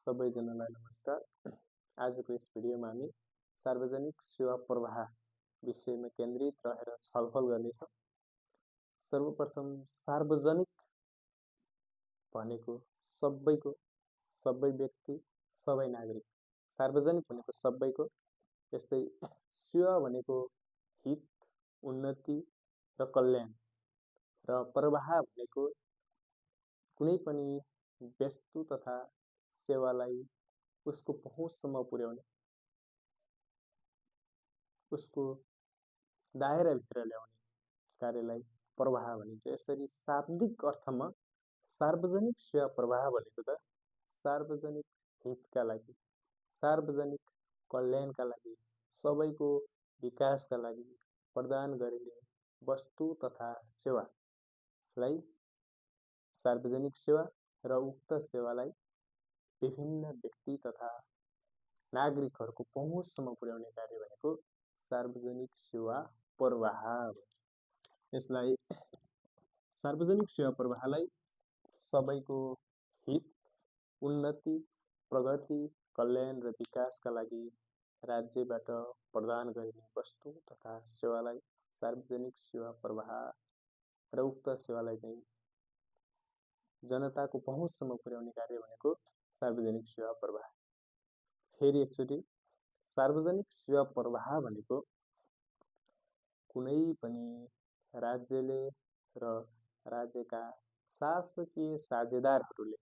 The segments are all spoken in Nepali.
सबैजनालाई नमस्कार। आजको यस भिडियोमा हामी सार्वजनिक सेवा प्रवाह विषयमा केन्द्रित रहेर छलफल गर्नेछौँ। सर्वप्रथम सार्वजनिक भनेको सबैको, सबै व्यक्ति, सबै नागरिक। सार्वजनिक भनेको सबैको, यस्तै सेवा भनेको हित, उन्नति र कल्याण, र प्रवाह भनेको कुनै पनि वस्तु तथा सेवालाई उसको पहुँचसम्म पुर्याउने, उसको दायराभित्र ल्याउने कार्यलाई प्रवाह भनिन्छ। यसरी शाब्दिक अर्थमा सार्वजनिक सेवा प्रवाह भनेको त सार्वजनिक हितका लागि, सार्वजनिक कल्याणका लागि, सबैको विकासका लागि प्रदान गरिने वस्तु तथा सेवालाई सार्वजनिक सेवा र उक्त सेवालाई विभिन्न व्यक्ति तथा नागरिकहरूको पहुँचसम्म पुर्याउने कार्य भनेको सार्वजनिक सेवा प्रवाह। यसलाई सार्वजनिक सेवा प्रवाहलाई सबैको हित, उन्नति, प्रगति, कल्याण र विकासका लागि राज्यबाट प्रदान गरिने वस्तु तथा सेवालाई सार्वजनिक सेवा प्रवाह र उक्त सेवालाई चाहिँ जनताको पहुँचसम्म पुर्याउने कार्य भनेको सार्वजनिक सेवा प्रवाह। फेरि एकचोटि, सार्वजनिक सेवा प्रवाह भनेको कुनै पनि राज्यले र राज्यका शासकीय साझेदारहरूले,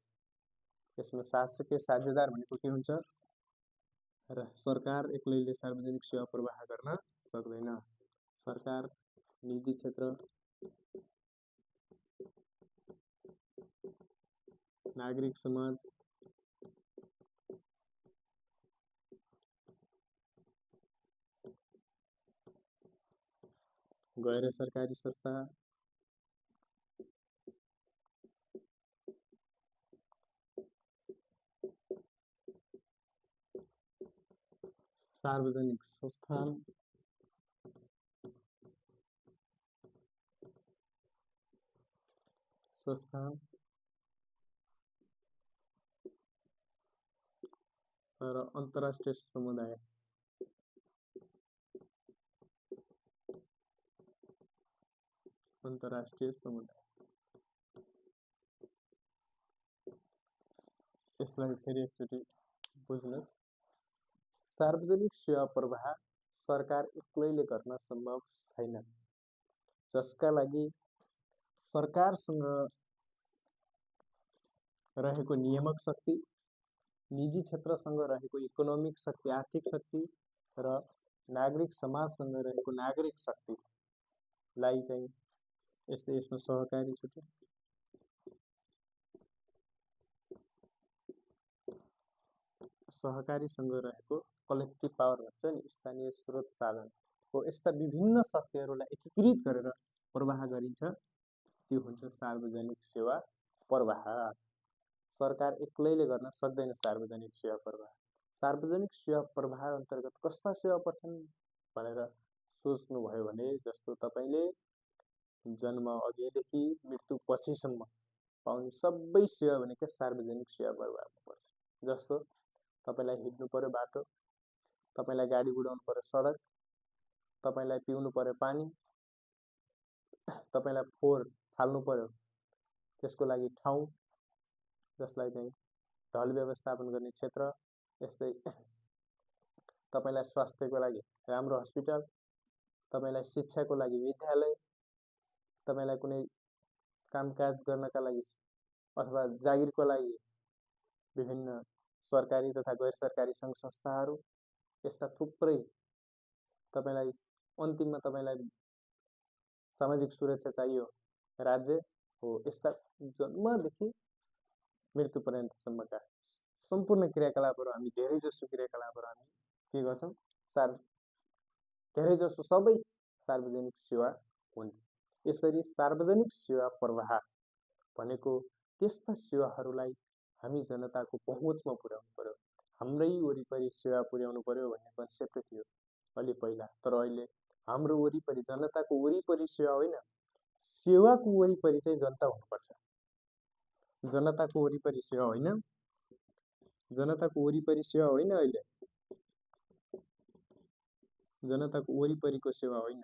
यसमा शासकीय साझेदार भनेको के हुन्छ? र सरकार एक्लैले सार्वजनिक सेवा प्रवाह गर्न सक्दैन। सरकार, निजी क्षेत्र, नागरिक समाज, गैर सरकारी संस्था, सार्वजनिक संस्थान, र अन्तर्राष्ट्रिय समुदाय। यसलाई फेरि एकचोटि बुझ्नुहोस्। सार्वजनिक सेवा प्रवाह सरकार एक्लैले गर्न सम्भव छैन, जसका लागि सरकारसँग रहेको नियामक शक्ति, निजी क्षेत्रसँग रहेको इकोनोमिक शक्ति, आर्थिक शक्ति र नागरिक समाजसँग रहेको नागरिक शक्तिलाई चाहिँ यस्तै यसमा सहकारी छुट्यो, सहकारीसँग रहेको कलेक्टिभ पावर भन्छ नि, स्थानीय स्रोत साधन हो, यस्ता विभिन्न शक्तिहरूलाई एकीकृत गरेर प्रवाह गरिन्छ, त्यो हुन्छ सार्वजनिक सेवा प्रवाह। सरकार एक्लैले गर्न सक्दैन सार्वजनिक सेवा प्रवाह। सार्वजनिक सेवा प्रवाह अन्तर्गत कस्ता सेवा पर्छन् भनेर सोच्नुभयो भने, जस्तो तपाईले जन्म अघिदेखि मृत्यु पछिसम्म पाउने सबै सेवा भनेको सार्वजनिक सेवा प्रवाहमा पर्छ। जस्तो तपाईलाई हिँड्नु पर्यो बाटो, तपाईलाई गाडी उडाउनु पर्यो सडक, तपाईलाई पिउनु पर्यो पानी, तपाईलाई फोहोर फाल्नु पर्यो त्यसको लागि ठाउँ, जसलाई चाहिँ ढल व्यवस्थापन गर्ने क्षेत्र, यस्तै तपाईलाई स्वास्थ्यको लागि राम्रो हस्पिटल, तपाईलाई शिक्षाको लागि विद्यालय, तपाईलाई कुनै कामकाज गर्नका लागि अथवा जागिरको लागि विभिन्न सरकारी तथा गैर सरकारी सङ्घ संस्थाहरू, यस्ता थुप्रै तपाईलाई अन्तिममा तपाईलाई सामाजिक सुरक्षा चाहियो, राज्य हो। यस्ता जन्मदेखि मृत्यु पर्यन्तसम्मका सम्पूर्ण क्रियाकलापहरू हामी धेरैजसो क्रियाकलापहरू हामी के गर्छौँ? धेरैजसो सबै सार्वजनिक सेवा हुन्। यसरी सार्वजनिक सेवा प्रवाह भनेको त्यस्ता सेवाहरूलाई हामी जनताको पहुँचमा पुर्याउनु पर्यो, हाम्रै वरिपरि सेवा पुर्याउनु पर्यो भन्ने कन्सेप्ट थियो अलि पहिला। तर अहिले हाम्रो वरिपरि, जनताको वरिपरि सेवा होइन, सेवाको वरिपरि चाहिँ जनता हुनुपर्छ। जनताको वरिपरि सेवा होइन, जनताको वरिपरि सेवा होइन, जनताको वरिपरिको सेवा होइन,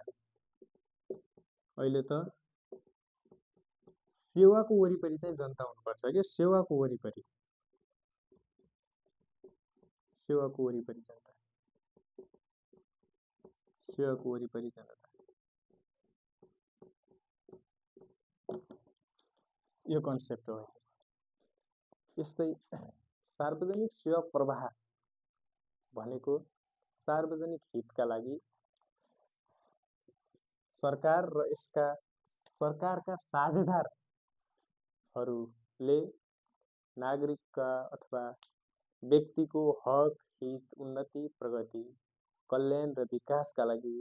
अहिले त सेवाको वरिपरि चाहिँ जनता हुनुपर्छ कि सेवाको वरिपरि जनता, सेवाको वरिपरि जनता, यो कन्सेप्ट हो। यस्तै सार्वजनिक सेवा प्रवाह भनेको सार्वजनिक हितका लागि सरकार र सरकारका साझेदारहरूले नागरिकका अथवा व्यक्तिको हक, हित, उन्नति, प्रगति, कल्याण र विकासका लागि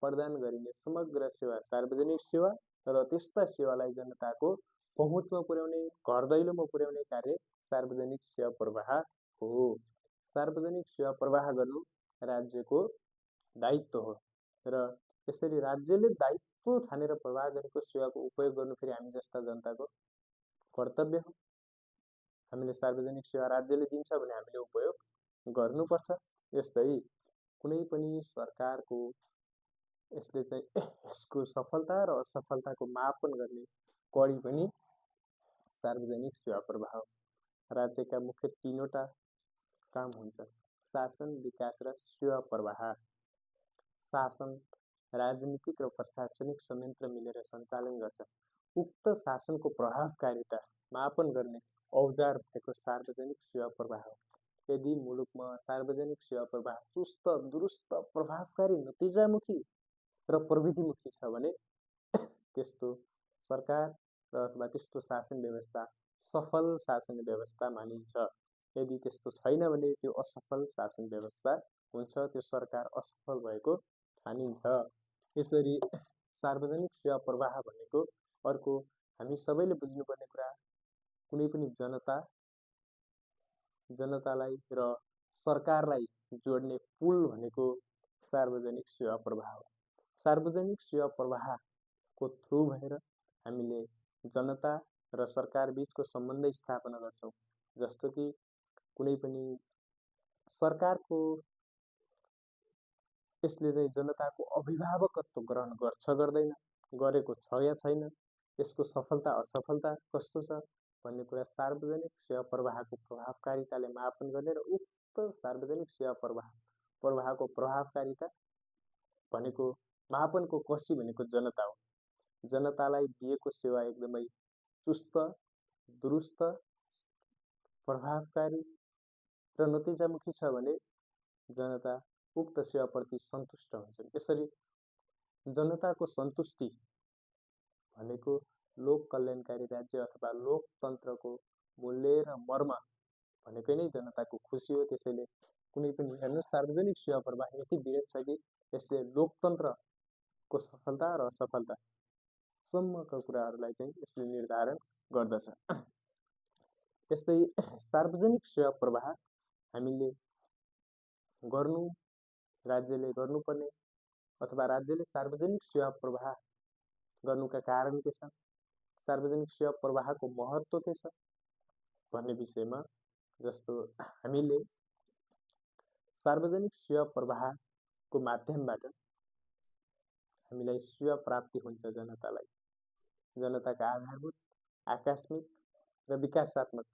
प्रदान गरिने समग्र सेवा सार्वजनिक सेवा र त्यस्ता सेवालाई जनताको पहुँचमा पुर्याउने, घर दैलोमा पुर्याउने कार्य सार्वजनिक सेवा प्रवाह हो। सार्वजनिक सेवा प्रवाह गर्नु राज्यको दायित्व हो र यसरी राज्यले दायित्व ठानेर प्रवाह गरेको सेवाको उपयोग गर्नु फेरि हामी जस्ता जनताको कर्तव्य हो। हामीले सार्वजनिक सेवा राज्यले दिन्छ भने हामीले उपयोग गर्नुपर्छ। यस्तै कुनै पनि सरकारको यसले चाहिँ यसको सफलता र असफलताको मापन गर्ने कडी पनि सार्वजनिक सेवा प्रवाह हो। राज्यका मुख्य 3वटा काम हुन्छ: शासन, विकास र सेवा प्रवाह। शासन राजनीतिक र प्रशासनिक संयन्त्र मिलेर सञ्चालन गर्छ। उक्त शासनको प्रभावकारिता मापन गर्ने औजार भएको सार्वजनिक सेवा प्रवाह हो। यदि मुलुकमा सार्वजनिक सेवा प्रवाह चुस्त, दुरुस्त, प्रभावकारी, नतिजामुखी र प्रविधिमुखी छ भने त्यस्तो सरकार र अथवा त्यस्तो शासन व्यवस्था सफल शासन व्यवस्था मानिन्छ। यदि त्यस्तो छैन भने त्यो असफल शासन व्यवस्था हुन्छ, त्यो सरकार असफल भएको ठानिन्छ। यसरी सार्वजनिक सेवा प्रवाह भनेको अर्को हामी सबैले बुझ्नुपर्ने कुरा, कुनै पनि जनतालाई र सरकारलाई जोड्ने पुल भनेको सार्वजनिक सेवा प्रवाह हो। सार्वजनिक सेवा प्रवाहको थ्रु भएर हामीले जनता र सरकार बीचको सम्बन्ध स्थापना गर्छौँ। जस्तो कि कुनै पनि सरकारको यसले चाहिँ जनताको अभिभावकत्व ग्रहण गर्छ गर्दैन, गरेको छ या छैन, यसको सफलता असफलता कस्तो छ भन्ने कुरा सार्वजनिक सेवा प्रवाहको प्रभावकारिताले मापन गर्ने र उक्त सार्वजनिक सेवा प्रवाहको प्रभावकारिता भनेको मापनको कसी भनेको जनता हो। जनतालाई दिएको सेवा एकदमै चुस्त, दुरुस्त, प्रभावकारी र नतिजामुखी छ भने जनता उक्त सेवाप्रति सन्तुष्ट हुन्छन्। यसरी जनताको सन्तुष्टि भनेको लोक कल्याणकारी राज्य अथवा लोकतन्त्रको मूल्य र मर्म भनेकै नै जनताको खुसी हो। त्यसैले कुनै पनि हेर्नु सार्वजनिक सेवा प्रवाह यति विरत छ कि यसले लोकतन्त्रको सफलता र असफलता सम्मका कुराहरूलाई चाहिँ यसले निर्धारण गर्दछ। यस्तै सार्वजनिक सेवा प्रवाह हामीले राज्यले गर्नुपर्ने अथवा राज्यले सार्वजनिक सेवा प्रवाह गर्नुका कारण के छ, सार्वजनिक सेवा प्रवाहको महत्त्व के छ भन्ने विषयमा, जस्तो हामीले सार्वजनिक सेवा प्रवाहको माध्यमबाट हामीलाई सेवा प्राप्ति हुन्छ। जनताका आधारभूत, आकस्मिक र विकासात्मक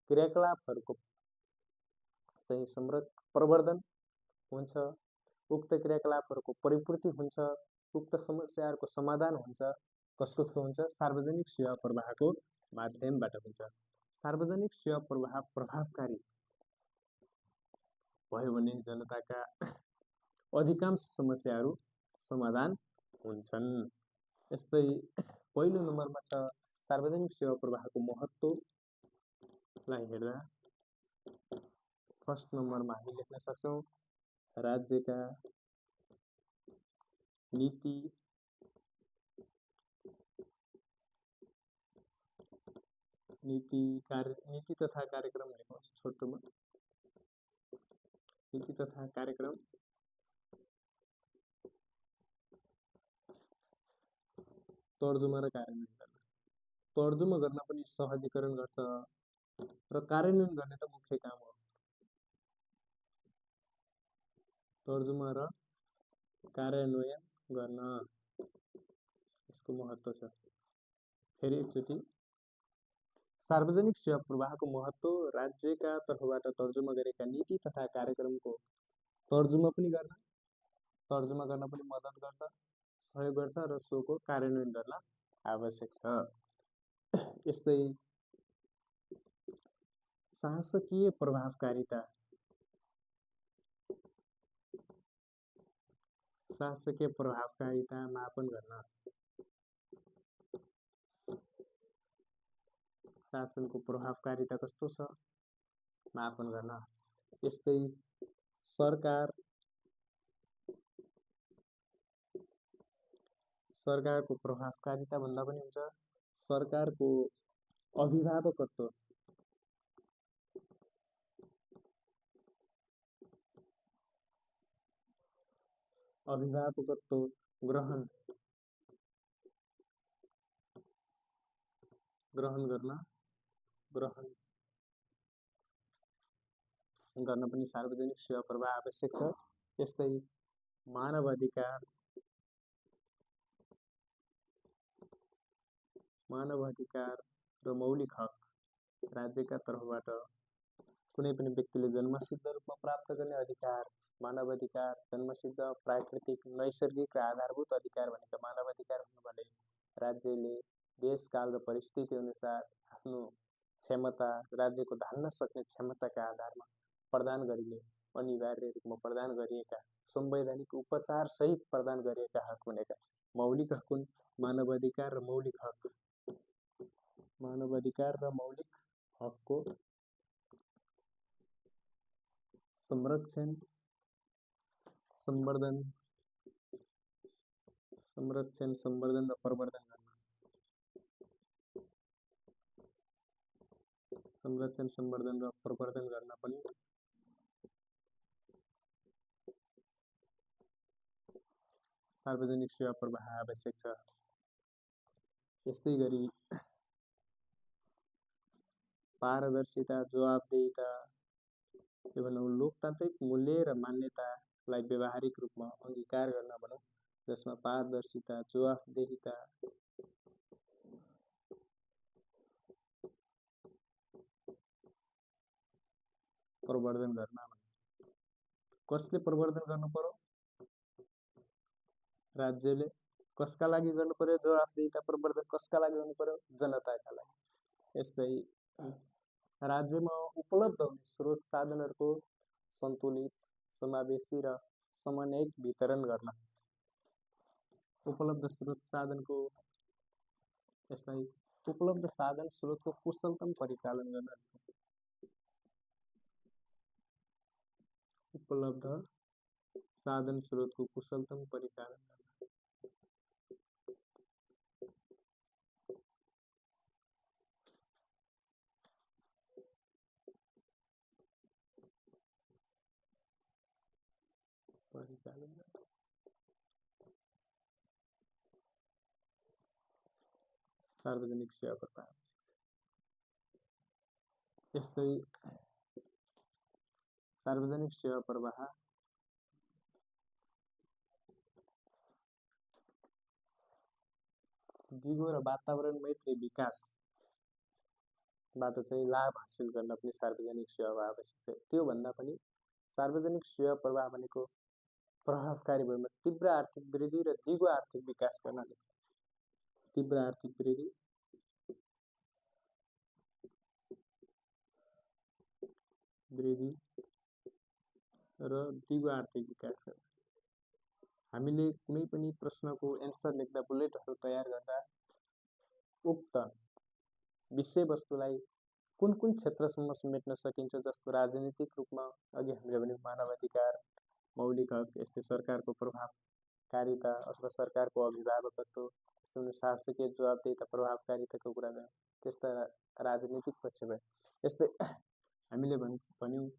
क्रियाकलापहरूको चाहिँ प्रवर्धन हुन्छ, उक्त क्रियाकलापहरूको परिपूर्ति हुन्छ, उक्त समस्याहरूको समाधान हुन्छ। कसको थ्रु हुन्छ? सार्वजनिक सेवा प्रवाहको माध्यमबाट हुन्छ। सार्वजनिक सेवा प्रवाह प्रभावकारी भयो भने जनताका अधिकांश समस्याहरू समाधान हुन्छन्। यस्तै पहिलो नम्बरमा छ सार्वजनिक सेवा प्रवाहको महत्त्वलाई हेर्दा फर्स्ट नम्बरमा हामी लेख्न सक्छौँ राज्यका नीति तथा कार्यक्रम लेखौँ। छोटोमा नीति तथा कार्यक्रम तर्जुमा र कार्यान्वयन गर्न। तर्जुमा गर्न पनि सहजीकरण गर्छ र कार्यान्वयन गर्ने त मुख्य काम हो। तर्जुमा र कार्यान्वयन गर्न यसको महत्त्व छ। फेरि एकचोटि सार्वजनिक सेवा प्रवाहको महत्त्व राज्यका तर्फबाट तर्जुमा गरेका नीति तथा कार्यक्रमको तर्जुमा गर्न पनि मद्दत गर्छ, सहयोग गर्छ र सोको कार्यान्वयन गर्न आवश्यक छ। यस्तै शासकीय प्रभावकारिता मापन गर्न शासनको प्रभावकारिता कस्तो छ मापन गर्न। यस्तै सरकारको प्रभावकारिता भन्दा पनि हुन्छ सरकारको अभिभावकत्व ग्रहण गर्न पनि सार्वजनिक सेवा प्रवाह आवश्यक छ। यस्तै मानवाधिकार र मौलिक हक राज्यका तर्फबाट कुनै पनि व्यक्तिले जन्मसिद्ध रूपमा प्राप्त गर्ने अधिकार, मानवाधिकार, जन्मसिद्ध, प्राकृतिक, नैसर्गिक र आधारभूत अधिकार भनेका मानवाधिकार हुनुभन्दा राज्यले देशकाल र परिस्थिति अनुसार आफ्नो क्षमता, राज्यको धान्न सक्ने क्षमताका आधारमा प्रदान गरिने अनिवार्य रूपमा प्रदान गरिएका संवैधानिक उपचार सहित प्रदान गरिएका हक भनेका मौलिक हक हुन्। मानवाधिकार र मौलिक हकको संरक्षण, संवर्धन र प्रवर्धन गर्न पनि सार्वजनिक सेवा प्रवाह आवश्यक छ। यस्तै गरी पारदर्शिता, जवाबदेहिता के भनौँ लोकतान्त्रिक मूल्य र मान्यतालाई व्यावहारिक रूपमा अंगीकार गर्न भनौँ, जसमा पारदर्शिता, जवाफदेहिता प्रवर्धन गर्न। कसले प्रवर्धन गर्नु पर्यो? राज्यले। कसका लागि गर्नु पर्यो? जवाफदेहिता प्रवर्धन कसका लागि गर्नु पर्यो? जनताका लागि। यस्तै राज्यमा उपलब्ध हुने स्रोत साधनहरूको सन्तुलित, समावेशी र समन्वयित वितरण गर्न। उपलब्ध साधन स्रोतको कुशलतम परिचालन गर्न। सार्वजनिक सेवा प्रवाह। यस्तै सार्वजनिक सेवा प्रवाह दिगो र वातावरण मैत्री विकासबाट चाहिँ लाभ हासिल गर्न पनि सार्वजनिक सेवा आवश्यक छ। त्यो भन्दा पनि सार्वजनिक सेवा प्रवाह भनेको प्रभावकारी भएमा तीव्र आर्थिक वृद्धि र दिगो आर्थिक विकास गर्नाले तीव्र आर्थिक वृद्धि र दिगो आर्थिक विकास गर्न। हामीले कुनै पनि प्रश्नको एन्सर लेख्दा, बुलेटहरू तयार गर्दा उक्त विषयवस्तुलाई कुन क्षेत्रसम्म समेट्न सकिन्छ, जस्तो राजनीतिक रूपमा अघि हामीले भन्यौँ मानवाधिकार, मौलिक हक, यस्तै सरकारको प्रभावकारिता अथवा सरकारको अभिभावकत्व, यस्तो शासकीय जवाबदेहिता प्रभावकारिताको कुरा गऱ्यौँ। त्यस्ता राजनीतिक पक्ष भयो। यस्तै हामीले भन्यौँ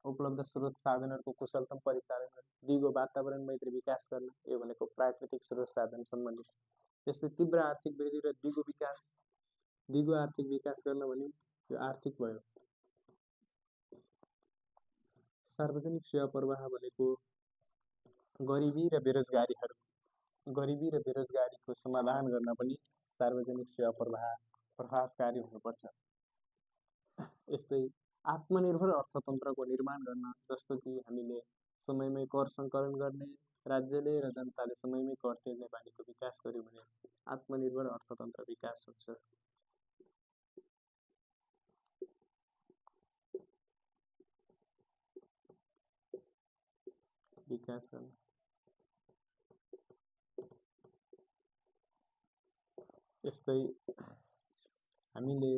उपलब्ध स्रोत साधनहरूको कुशलतम परिचालन गर्न, दिगो वातावरण मैत्री विकास गर्न, यो भनेको प्राकृतिक स्रोत साधन सम्बन्धित। यस्तै तीव्र आर्थिक वृद्धि र दिगो आर्थिक विकास गर्न भन्यौँ, यो आर्थिक भयो। सार्वजनिक सेवा प्रवाह भनेको गरिबी र बेरोजगारीको समाधान गर्न पनि सार्वजनिक सेवा प्रवाह प्रभावकारी हुनुपर्छ। यस्तै आत्मनिर्भर अर्थतन्त्रको निर्माण गर्न, जस्तो कि हामीले समयमै कर सङ्कलन गर्ने, राज्यले र जनताले समयमै कर तिर्ने बानीको विकास गर्यो भने आत्मनिर्भर अर्थतन्त्र विकास हुन्छ। यस्तै हामीले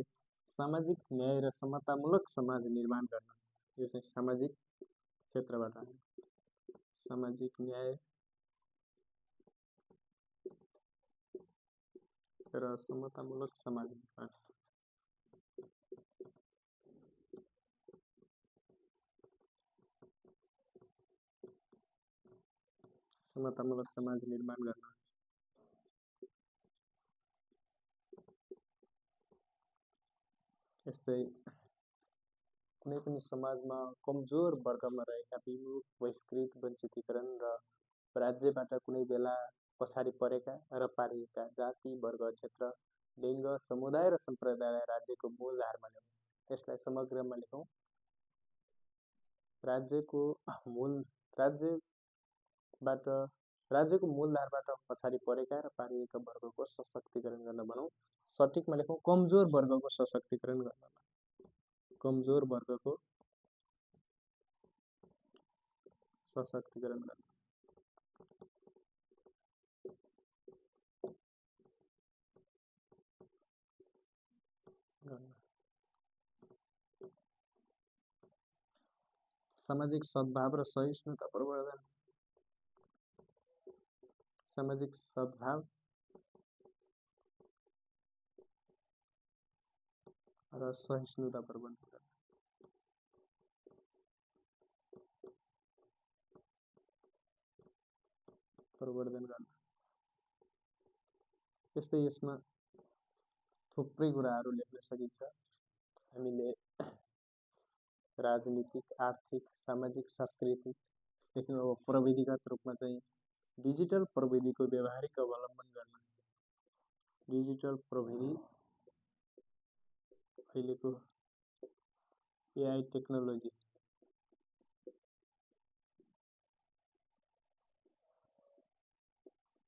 सामाजिक न्याय र समतामूलक समाज निर्माण गर्न, यो चाहिँ सामाजिक क्षेत्रबाट सामाजिक न्याय र समतामूलक समाज निर्माण। समतामूलक समाज निर्माण गर्न यस्तै कुनै पनि समाजमा कमजोर वर्गमा रहेका विमुख, बहिष्कृत, वञ्चितीकरण र राज्यबाट कुनै बेला पछाडि परेका र पारिएका जाति, वर्ग, क्षेत्र, लिङ्ग, समुदाय र सम्प्रदायलाई राज्यको मूलधारमा ल्याउँ। यसलाई समग्रमा लेखौँ। राज्यको मूलधारबाट पछाडि परेका र पारिएका वर्गको सशक्तिकरण गर्न भनौँ। सठिकमा लेखौँ, कमजोर वर्गको सशक्तिकरण गर्न। कमजोर वर्गको सशक्तिकरण गर्न। सामाजिक सद्भाव र सहिष्णुता प्रवर्धन। सामाजिक सद्भाव र सहिष्णुता प्रवर्धन गर्न। यस्तै यसमा थुप्रै कुराहरू लेख्न सकिन्छ। हामीले राजनीतिक, आर्थिक, सामाजिक, सांस्कृतिक, अब प्रविधिगत रूपमा चाहिँ डिजिटल प्रविधिको व्यवहारिक अवलम्बन गर्न। डिजिटल प्रविधि अहिलेको एआई टेक्नोलोजी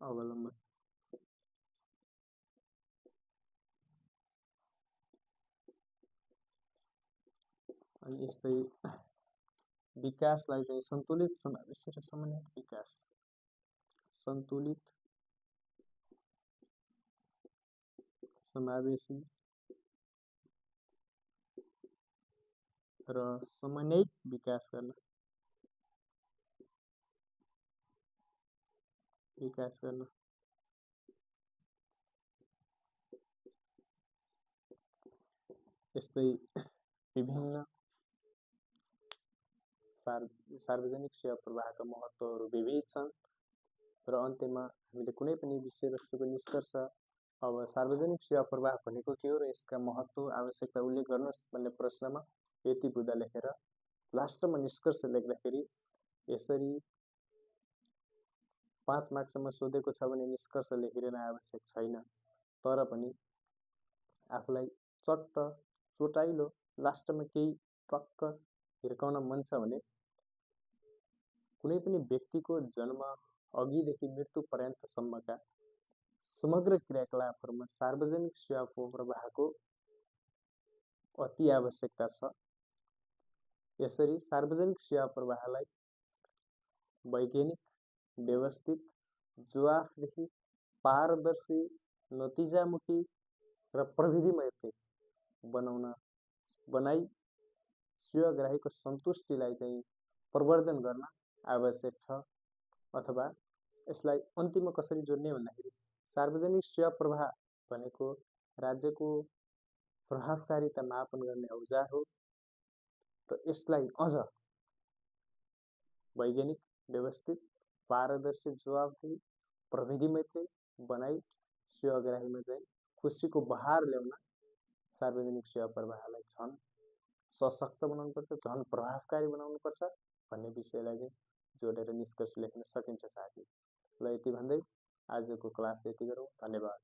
अवलम्बन। अनि यस्तै विकासलाई चाहिँ सन्तुलित, समावेशी र समन्वित विकास। सन्तुलित, समावेशी र समन्वित विकास गर्न। यस्तै विभिन्न सार्वजनिक सेवा प्रवाहका महत्त्वहरू विविध छन् र अन्त्यमा हामीले कुनै पनि विषयवस्तुको निष्कर्ष, अब सार्वजनिक सेवा प्रवाह भनेको के हो र यसका महत्त्व, आवश्यकता उल्लेख गर्नुहोस् भन्ने प्रश्नमा यति बुँदा लेखेर लास्टमा निष्कर्ष लेख्दाखेरि यसरी 5 मार्कसम्म सोधेको छ भने निष्कर्ष लेखिरहन आवश्यक छैन। तर पनि आफूलाई चट्ट चोटाइलो लास्टमा केही टक्क हिर्काउन मन छ भने कुनै पनि व्यक्तिको जन्म अघिदेखि मृत्यु पर्यन्तसम्मका समग्र क्रियाकलापहरूमा सार्वजनिक सेवाको प्रवाहको अति आवश्यकता छ। यसरी सार्वजनिक सेवा प्रवाहलाई वैज्ञानिक, व्यवस्थित, जवाफदेही, पारदर्शी, नतिजामुखी र प्रविधिमय बनाई सेवाग्राहीको सन्तुष्टिलाई चाहिँ प्रवर्धन गर्न आवश्यक छ। अथवा यसलाई अन्तिममा कसरी जोड्ने भन्दाखेरि सार्वजनिक सेवा प्रवाह भनेको राज्यको प्रभावकारिता मापन गर्ने औजार हो र यसलाई अझ वैज्ञानिक, व्यवस्थित, पारदर्शी, जवाफदेही, प्रविधिमय बनाई सेवाग्राहीमा चाहिँ खुसीको बहार ल्याउन सार्वजनिक सेवा प्रवाहलाई छन् सशक्त बनाउनुपर्छ, झन् प्रभावकारी बनाउनुपर्छ भन्ने विषयलाई चाहिँ जोडेर निष्कर्ष लेख्न सकिन्छ साथी। ल यति भन्दै आजको क्लास यति गरौँ। धन्यवाद।